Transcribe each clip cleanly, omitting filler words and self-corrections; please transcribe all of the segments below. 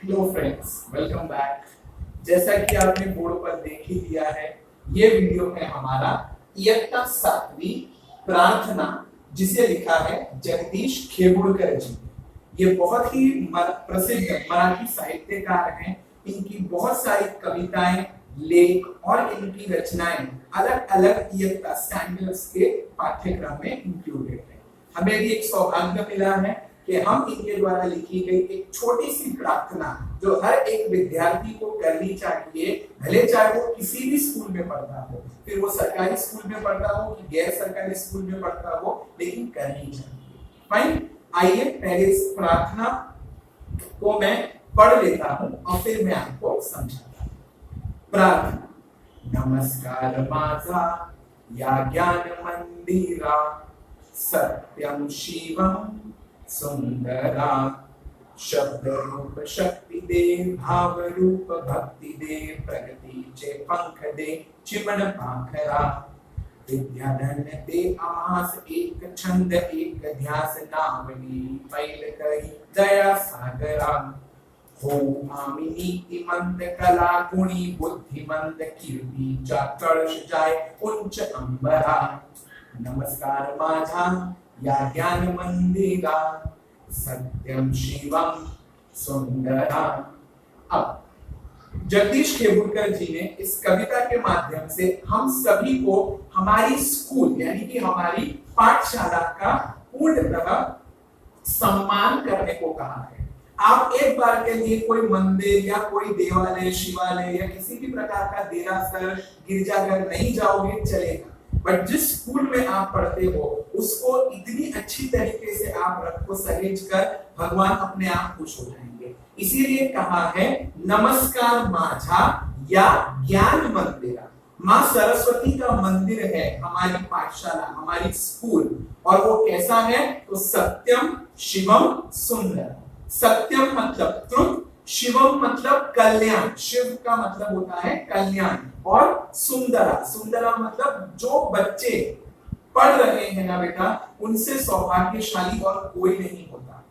Hello friends, welcome back. जैसा कि आपने बोर्ड पर देख ही लिया है, ये वीडियो है हमारा इयत्ता 7वीं प्रार्थना, जिसे लिखा है जगदीश खेबुड़कर जी। ये बहुत ही प्रसिद्ध मराठी साहित्यकार हैं। इनकी बहुत सारी कविताएं, लेख और इनकी रचनाएं अलग अलग इयत्ता स्टैंडर्ड्स के पाठ्यक्रम में इंक्लूडेड है। हमें भी एक सौभाग्य मिला है कि हम इनके द्वारा लिखी गई एक छोटी सी प्रार्थना जो हर एक विद्यार्थी को करनी चाहिए, भले चाहे वो किसी भी स्कूल में पढ़ता हो, फिर वो सरकारी स्कूल में पढ़ता हो कि गैर सरकारी स्कूल में पढ़ता हो, लेकिन करनी चाहिए। फाइन, आइए पहले इस प्रार्थना को मैं पढ़ लेता हूं और फिर मैं आपको समझाता हूं। प्रार्थना। नमस्कार माझा या ज्ञान मंदिरा, सत्यम शिवम सुंदरा, शब्द रूप शक्ति दे, भाव रूप भक्ति दे, प्रगतीचे पंख दे, चिमण पाखरा, विद्याधन दे आमास, एक छंद एक ध्यास, नावली पैल करी दया सागरा, हो आमी नीतिमंत कला गुणी, बुद्धिमंत कीर्तीचा कळश जाय उंच अंबरा, नमस्कार माझा या ज्ञान मंदिरा, सत्यम शिवम सुंदरा। अब जगदीश खेबुड़कर जी ने इस कविता के माध्यम से हम सभी को हमारी स्कूल यानी कि हमारी पाठशाला का पूर्णतः सम्मान करने को कहा है। आप एक बार के लिए कोई मंदिर या कोई देवालय, शिवालय या किसी भी प्रकार का देरासर, गिरजाघर नहीं जाओगे, चलेगा, बट जिस स्कूल में आप पढ़ते हो उसको इतनी अच्छी तरीके से आप रखो सहेज कर, भगवान अपने आप खुश हो जाएंगे। इसीलिए कहा है नमस्कार माझा या ज्ञान मंदिरा। माँ सरस्वती का मंदिर है हमारी पाठशाला, हमारी स्कूल, और वो कैसा है? तो सत्यम शिवम सुंदर। सत्यम मतलब ट्रुथ, शिवम मतलब कल्याण, शिव का मतलब होता है कल्याण, और सुंदरा, सुंदरा मतलब जो बच्चे पढ़ रहे हैं ना बेटा, उनसे सौभाग्यशाली और कोई नहीं होता।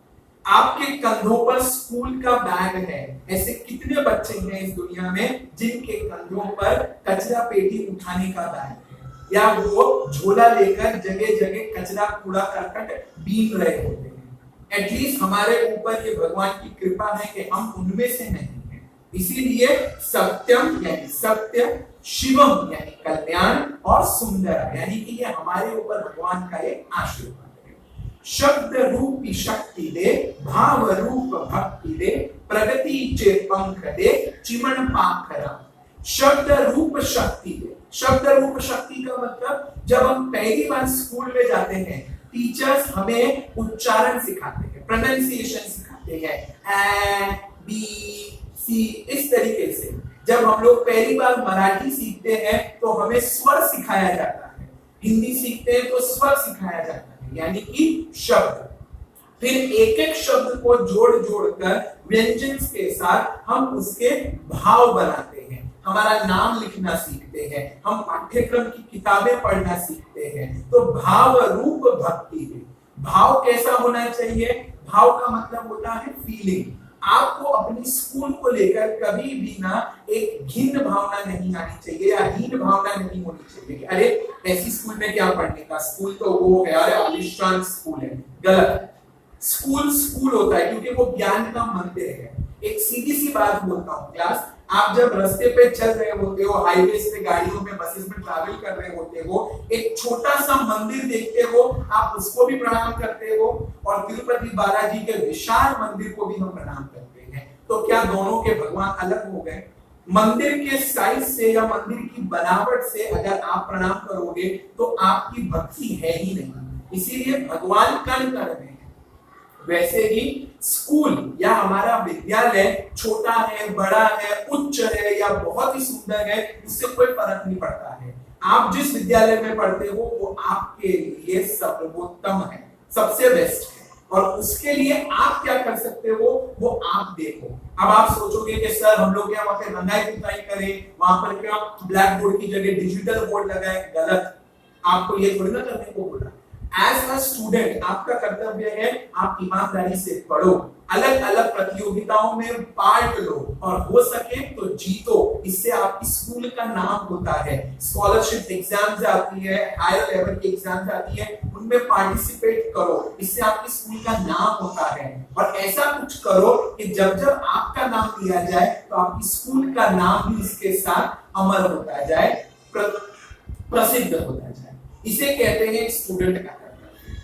आपके कंधों पर स्कूल का बैग है। ऐसे कितने बच्चे हैं इस दुनिया में जिनके कंधों पर कचरा पेटी उठाने का बैग है, या वो झोला लेकर जगह जगह कचरा कूड़ा करकट बीन रहे होते हैं। एटलीस्ट हमारे ऊपर ये भगवान की कृपा है कि हम उनमें से नहीं हैं। इसीलिए सत्यम यानी सत्य, शिवम यानी कल्याण, और सुंदर यानी कि ये हमारे ऊपर भगवान का एक आशीर्वाद है। शब्द रूपी शक्ति दे, भाव रूप भक्ति दे, प्रगति चे पंख दे, चिमण पाखरा। शब्द रूप शक्ति दे। शब्द रूप शक्ति का मतलब जब हम पहली बार स्कूल में जाते हैं, टीचर्स हमें उच्चारण सिखाते हैं, प्रोनाउंसिएशन सिखाते हैं, ए बी सी, इस तरीके से। जब हम लोग पहली बार मराठी सीखते हैं तो हमें स्वर सिखाया जाता है, हिंदी सीखते हैं तो स्वर सिखाया जाता है, यानी कि शब्द। फिर एक एक शब्द को जोड़ जोड़कर व्यंजन के साथ हम उसके भाव बनाते हैं, हमारा नाम लिखना सीखते हैं, हम पाठ्यक्रम की किताबें पढ़ना सीखते हैं। तो भाव रूप भक्ति है। भाव कैसा होना चाहिए? भाव का मतलब होता है फीलिंग। आपको अपनी स्कूल को लेकर कभी भी ना एक घिन भावना नहीं आनी चाहिए या हीन भावना नहीं होनी चाहिए कि अरे ऐसी स्कूल में क्या पढ़ने का, स्कूल तो वो हो गया, अरे आलिशान स्कूल है। गलत। स्कूल स्कूल होता है क्योंकि वो ज्ञान का मंदिर है। एक सीधी सी बात बोलता हूँ क्लास, आप जब रास्ते पे चल रहे होते हो, हाईवेज पे, गाड़ियों में, बसेस में ट्रैवल कर रहे होते हो, एक छोटा सा मंदिर देखते हो, आप उसको भी प्रणाम करते हो, और तिरुपति बालाजी के विशाल मंदिर को भी हम प्रणाम करते हैं। तो क्या दोनों के भगवान अलग हो गए? मंदिर के साइज से या मंदिर की बनावट से अगर आप प्रणाम करोगे तो आपकी भक्ति है ही नहीं। इसीलिए भगवान कण कण में। वैसे ही स्कूल या हमारा विद्यालय छोटा है, बड़ा है, उच्च है या बहुत ही सुंदर है, उससे कोई फर्क नहीं पड़ता है। आप जिस विद्यालय में पढ़ते हो वो आपके लिए सर्वोत्तम है, सबसे बेस्ट है, और उसके लिए आप क्या कर सकते हो वो आप देखो। अब आप सोचोगे कि सर हम लोग क्या वहां पे रंगाई पुताई करें, वहां पर क्या ब्लैक बोर्ड की जगह डिजिटल बोर्ड लगाए? गलत। आपको ये थोड़ी ना करने को बोला। एज अ स्टूडेंट आपका कर्तव्य है आप ईमानदारी से पढ़ो, अलग अलग प्रतियोगिताओं में पार्ट लो और हो सके तो जीतो। इससे आपकी स्कूल का नाम होता है। स्कॉलरशिप एग्जाम्स आती है, हायर लेवल की एग्जाम्स आती है, उनमें पार्टिसिपेट करो, इससे आपकी स्कूल का नाम होता है। और ऐसा कुछ करो कि जब जब आपका नाम लिया जाए तो आपकी स्कूल का नाम भी इसके साथ अमर होता जाए, प्रसिद्ध होता जाए। इसे कहते हैं स्टूडेंट का कर्तव्य।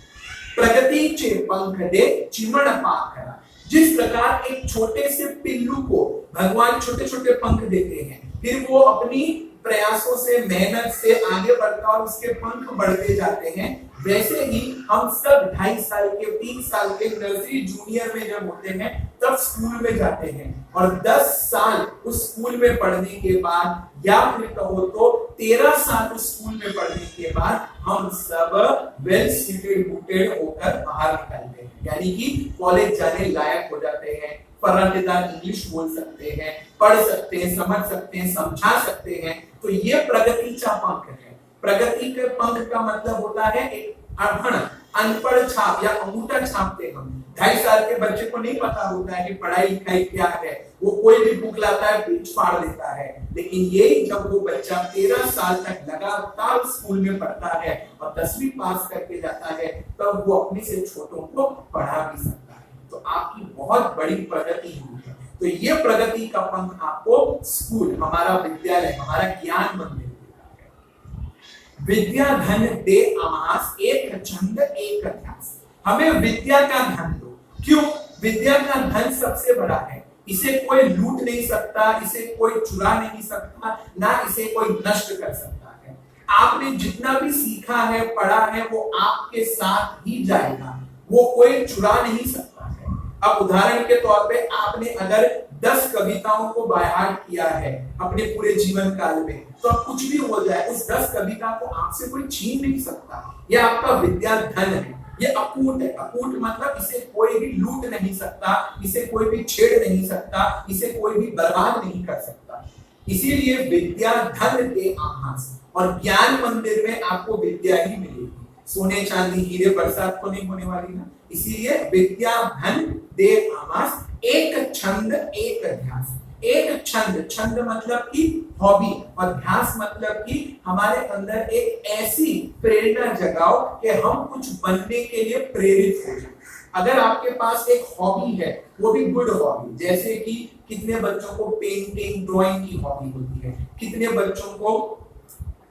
प्रगतीचे पंख दे चिमण पाखरा। जिस प्रकार एक छोटे से पिल्लू को भगवान छोटे छोटे पंख देते हैं, फिर वो अपनी प्रयासों से, मेहनत से आगे बढ़ता और उसके पंख बढ़ते जाते हैं, वैसे ही हम सब 2.5 साल के, 3 साल के नर्सरी जूनियर में जब होते हैं तब स्कूल में जाते हैं और 10 साल उस स्कूल में पढ़ने के बाद या फिर कहो तो 13 साल उस स्कूल में पढ़ने के बाद हम सब वेल सीटेड बूटेड होकर बाहर निकलते हैं, यानी कि कॉलेज जाने लायक हो जाते हैं, फर्राटेदार इंग्लिश बोल सकते हैं, पढ़ सकते हैं, समझ सकते हैं, समझा सकते हैं। तो ये प्रगतीचा पंख है। प्रगति के पंख का मतलब होता है एक अनपढ़, अनपढ़ छाप या अंगूठा छापते हम। 2.5 साल के बच्चे को नहीं पता होता है कि पढ़ाई लिखाई क्या है, वो कोई भी बुक लाता है पेज फाड़ देता है। लेकिन ये जब वो बच्चा 13 साल तक लगातार स्कूल में पढ़ता है और 10वीं पास करके जाता है, तब वो अपने से छोटों को पढ़ा भी सकता है। तो आपकी बहुत बड़ी प्रगति हुई है। तो ये प्रगति का पंख आपको स्कूल, हमारा विद्यालय, हमारा ज्ञान मंदिर देता है। विद्या धन दे आमास, एक छंद एक अध्यास। हमें विद्या का धन दो। क्यों? विद्या का धन सबसे बड़ा है। इसे कोई लूट नहीं सकता, इसे कोई चुरा नहीं सकता, ना इसे कोई नष्ट कर सकता है। आपने जितना भी सीखा है, पढ़ा है, वो आपके साथ ही जाएगा, वो कोई चुरा नहीं सकता है। अब उदाहरण के तौर पे आपने अगर 10 कविताओं को बाय हार्ट किया है अपने पूरे जीवन काल में, तो अब कुछ भी हो जाए उस 10 कविता को आपसे कोई छीन नहीं सकता। यह आपका विद्या धन है, ये अकूट है। अकूट मतलब इसे कोई भी लूट नहीं सकता, इसे कोई भी छेड़ नहीं सकता, इसे कोई भी बर्बाद नहीं कर सकता। इसीलिए विद्या धन दे आभास, और ज्ञान मंदिर में आपको विद्या ही मिलेगी। सोने चांदी हीरे बरसात तो नहीं होने वाली ना। इसीलिए विद्या धन दे आभास, एक छंद एक अध्यास। एक छंद, छंद मतलब कि हॉबी, और ध्यास मतलब कि हमारे अंदर एक ऐसी प्रेरणा जगाओ कि हम कुछ बनने के लिए प्रेरित हो जाए। अगर आपके पास एक हॉबी है, वो भी गुड हॉबी, जैसे कि कितने बच्चों को पेंटिंग, ड्राइंग की हॉबी होती है, कितने बच्चों को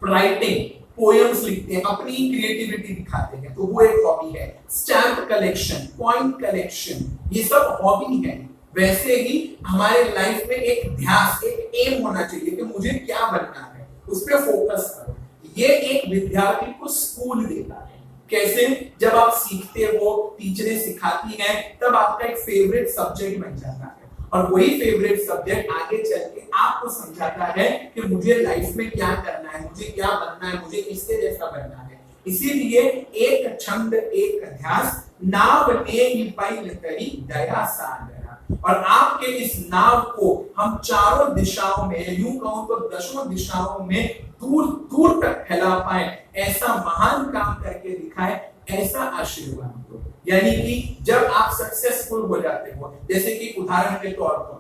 राइटिंग, पोएम्स लिखते हैं, अपनी क्रिएटिविटी दिखाते हैं, तो वो एक हॉबी है। स्टैम्प कलेक्शन, कॉइन कलेक्शन, ये सब हॉबी है। वैसे ही हमारे लाइफ में एक ध्यास, एक एम होना चाहिए कि मुझे क्या बनना है, उस पर फोकस करो। ये एक विद्यार्थी को स्कूल देता है। कैसे? जब आप सीखते हो, टीचरें सिखाती हैं, तब आपका एक फेवरेट सब्जेक्ट बन जाता है, और वही फेवरेट सब्जेक्ट आगे चल के आपको समझाता है कि मुझे लाइफ में क्या करना है, मुझे क्या बनना है, मुझे इसके जैसा बनना है। इसीलिए एक छंद एक अध्यास, नाव ने ही पाइल करी दया सागरा। और आपके इस नाव को हम चारों दिशाओं में, यूं कहूं तो 10 दिशाओं में दूर दूर तक फैला पाए, ऐसा महान काम करके दिखाए, ऐसा आशीर्वाद दो। यानी कि जब आप सक्सेसफुल हो जाते हो, जैसे कि उदाहरण के तौर पर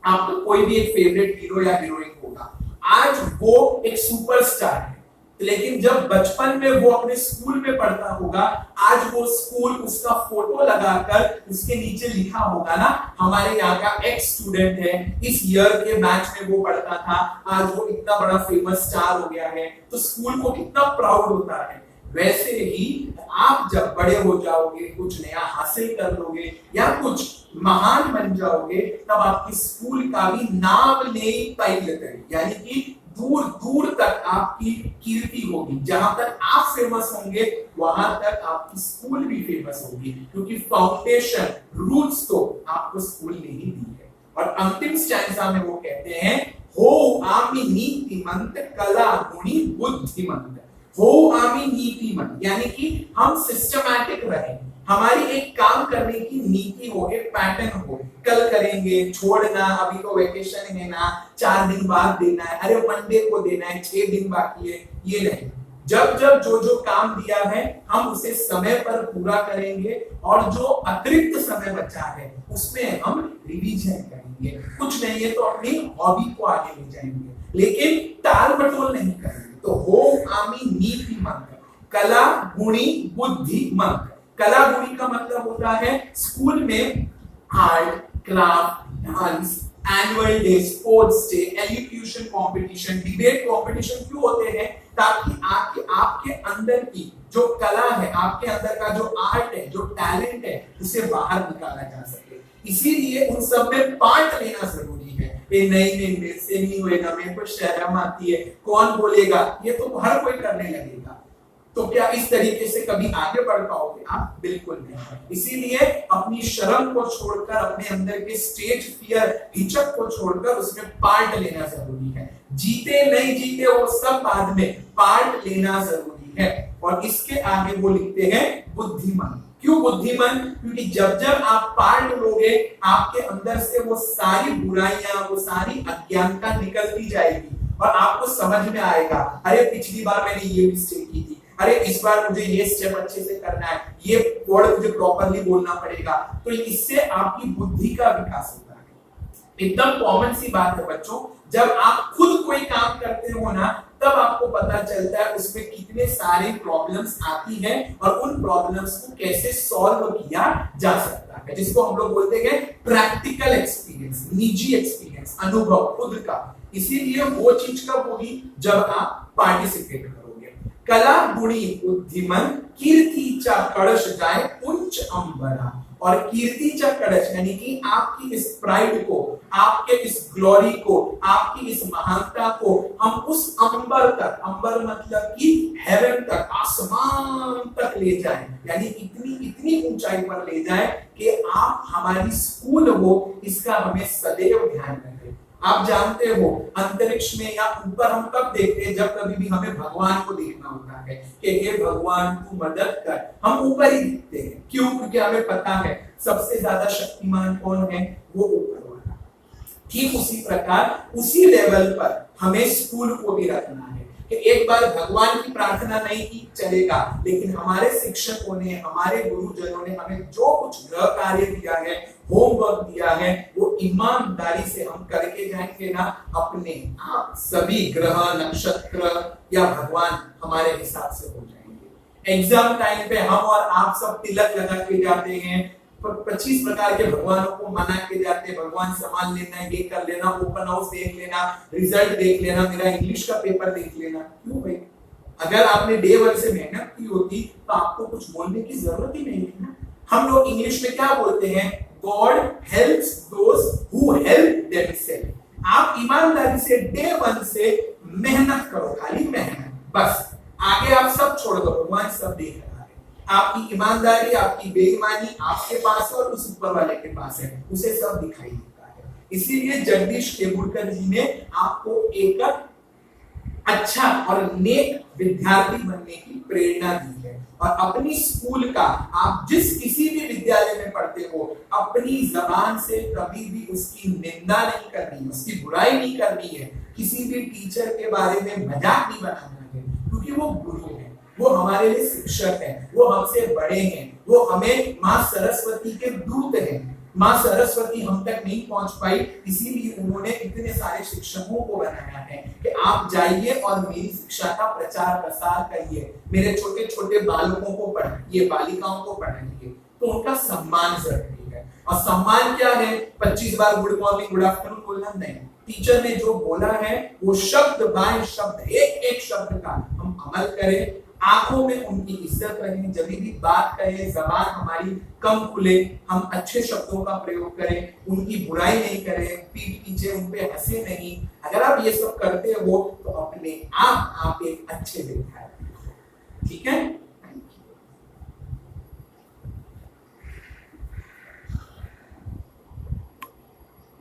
आपका कोई भी एक फेवरेट हीरो या हीरोइन होगा, आज वो एक सुपरस्टार है, लेकिन जब बचपन में वो अपने स्कूल में पढ़ता होगा, आज वो स्कूल उसका फोटो लगाकर उसके नीचे लिखा होगा ना, हमारे यहाँ का एक्स स्टूडेंट है, इस ईयर के बैच में वो पढ़ता था, आज वो इतना बड़ा फेमस स्टार हो गया है, तो स्कूल को कितना प्राउड होता है। वैसे ही आप जब बड़े हो जाओगे, कुछ नया हासिल कर लोगे या कुछ महान बन जाओगे, तब आपकी स्कूल का भी नाम नहीं पाइल करें, यानी कि दूर दूर तक आपकी कीर्ति होगी। जहां तक आप फेमस होंगे, वहां तक आपकी स्कूल भी फेमस होगी, क्योंकि फाउंडेशन, रूट्स तो आपको स्कूल ने ही दी है। और अंतिम स्टैंजा में वो कहते हैं, हो आमी नीतिमंत कला गुणी बुद्धिमंत। हो आमी नीतिमंत, यानी कि हम सिस्टमैटिक रहें, हमारी एक काम करने की नीति हो, एक पैटर्न हो। कल करेंगे, छोड़ना, अभी तो वेकेशन है ना, 4 दिन बाद देना है, अरे मंडे को देना है, 6 दिन बाकी है, ये नहीं। जब जब जो जो काम दिया है हम उसे समय पर पूरा करेंगे और जो अतिरिक्त समय बचा है उसमें हम रिवीजन करेंगे। कुछ नहीं है तो अपनी हॉबी को आगे ले जाएंगे, लेकिन टाल मटोल नहीं करेंगे। तो होम आमी नीति मंत्र, कला गुणी बुद्धि मंत्र। कला गुणी का मतलब होता है स्कूल में art, craft, dance, annual day, sports day, elocution competition, debate competition क्यों होते हैं? ताकि आपके अंदर की जो कला है, आपके अंदर का जो आर्ट है, जो टैलेंट है, उसे बाहर निकाला जा सके। इसीलिए उन सब में पार्ट लेना जरूरी है। ये नहीं मेरे से नहीं होएगा, मेरे को शर्म आती है, कौन बोलेगा, ये तो हर कोई करने लगेगा। तो क्या इस तरीके से कभी आगे बढ़ पाओगे आप? बिल्कुल नहीं। इसीलिए अपनी शर्म को छोड़कर, अपने अंदर के स्टेज फियर, हिचक को छोड़कर उसमें पार्ट लेना जरूरी है। जीते नहीं जीते वो सब बाद में, पार्ट लेना जरूरी है। और इसके आगे वो लिखते हैं बुद्धिमान। क्यों बुद्धिमान? क्योंकि जब जब आप पार्ट लोगे आपके अंदर से वो सारी बुराइयां, वो सारी अज्ञानता निकलती जाएगी और आपको समझ में आएगा, अरे पिछली बार मैंने ये मिस्टेक की थी, अरे इस बार मुझे ये स्टेप अच्छे से करना है, ये वर्ड मुझे प्रॉपर्ली बोलना पड़ेगा। तो इससे आपकी बुद्धि का विकास होता है। एकदम कॉमन सी बात है बच्चों, जब आप खुद कोई काम करते हो ना, तब आपको पता चलता है उसमें कितने सारे प्रॉब्लम्स आती हैं और उन प्रॉब्लम्स को कैसे सॉल्व किया जा सकता है, जिसको हम लोग बोलते हैं प्रैक्टिकल एक्सपीरियंस, निजी एक्सपीरियंस, अनुभव खुद का। इसीलिए वो चीज कब होगी? जब आप पार्टिसिपेट करोगे। कला गुणी बुद्धिमन कीर्तिचा कड़श जाए उच्च अंबरा। और कीर्तिचा कड़श यानी कि आपकी इस प्राइड को, आपके इस ग्लोरी को, आपकी इस महानता को हम उस अंबर तक, अंबर मतलब कि हेवन तक, आसमान तक ले जाएं। यानी इतनी ऊंचाई पर ले जाएं कि आप हमारी स्कूल हो, इसका हमें सदैव ध्यान रखें। आप जानते हो अंतरिक्ष में या ऊपर हम कब देखते हैं? जब कभी भी हमें भगवान को देखना होता है कि हे भगवान तू मदद कर, हम ऊपर ही दिखते हैं। क्यों? क्योंकि हमें पता है सबसे ज्यादा शक्तिमान कौन है? वो ऊपर वाला। ठीक उसी प्रकार, उसी लेवल पर हमें स्कूल को भी रखना है कि एक बार भगवान की प्रार्थना नहीं की चलेगा, लेकिन हमारे शिक्षकों ने, हमारे गुरुजनों ने हमें जो कुछ गृह कार्य दिया है, होमवर्क दिया है, वो ईमानदारी से हम करके जाएंगे ना, अपने आप सभी ग्रह, नक्षत्र या भगवान हमारे हिसाब से हो जाएंगे। एग्जाम टाइम पे हम और आप सब तिलक लगा के जाते हैं, 25 प्रकार के भगवानों को मना के जाते हैं, भगवान सामान लेना, ये कर लेना, ओपन हाउस देख लेना, रिजल्ट देख लेना, मेरा इंग्लिश का पेपर देख लेना। क्यों भाई? अगर आपने डे 1 से मेहनत की होती तो आपको कुछ बोलने की जरूरत ही नहीं थी ना। हम लोग इंग्लिश में क्या बोलते हैं? God helps those who help themselves। आप ईमानदारी से डे 1 से मेहनत करो, खाली मेहनत, बस आगे आप सब छोड़ दो, भगवान सब देख रहा है। आपकी ईमानदारी, आपकी बेईमानी आपके पास है और उस ऊपर वाले के पास है, उसे सब दिखाई देता है। इसीलिए जगदीश केवुलकर जी ने आपको एक अच्छा और नेक विद्यार्थी बनने की प्रेरणा दी है। और अपनी स्कूल का, आप जिस किसी भी विद्यालय में पढ़ते हो, अपनी जबान से कभी भी उसकी निंदा नहीं करनी, उसकी बुराई नहीं करनी है, किसी भी टीचर के बारे में मजाक नहीं बनाना है, क्योंकि वो गुरु है, वो हमारे लिए शिक्षक है, वो हमसे बड़े हैं, वो हमें माँ सरस्वती के दूत हैं। माँ सरस्वती हम तक नहीं पहुंच पाई, इसीलिए उन्होंने इतने सारे शिक्षकों को बनाया है कि आप जाइए और मेरी शिक्षा का प्रचार प्रसार करिए, मेरे छोटे छोटे बालकों को पढ़ाइए, बालिकाओं को पढ़ाइए। तो उनका सम्मान जरूरी है। और सम्मान क्या है? 25 बार गुड मॉर्निंग, गुड आफ्टरनून बोलना नहीं। टीचर ने जो बोला है वो शब्द बाय शब्द, एक एक शब्द का हम अमल करें, आंखों में उनकी इज्जत रहे, जब भी बात करें, जबान हमारी कम खुले, हम अच्छे शब्दों का प्रयोग करें, उनकी बुराई नहीं करें, पीठ पीछे उन पे हंसे नहीं। अगर आप ये सब करते हो तो अपने आप एक अच्छे विद्यार्थी, ठीक है।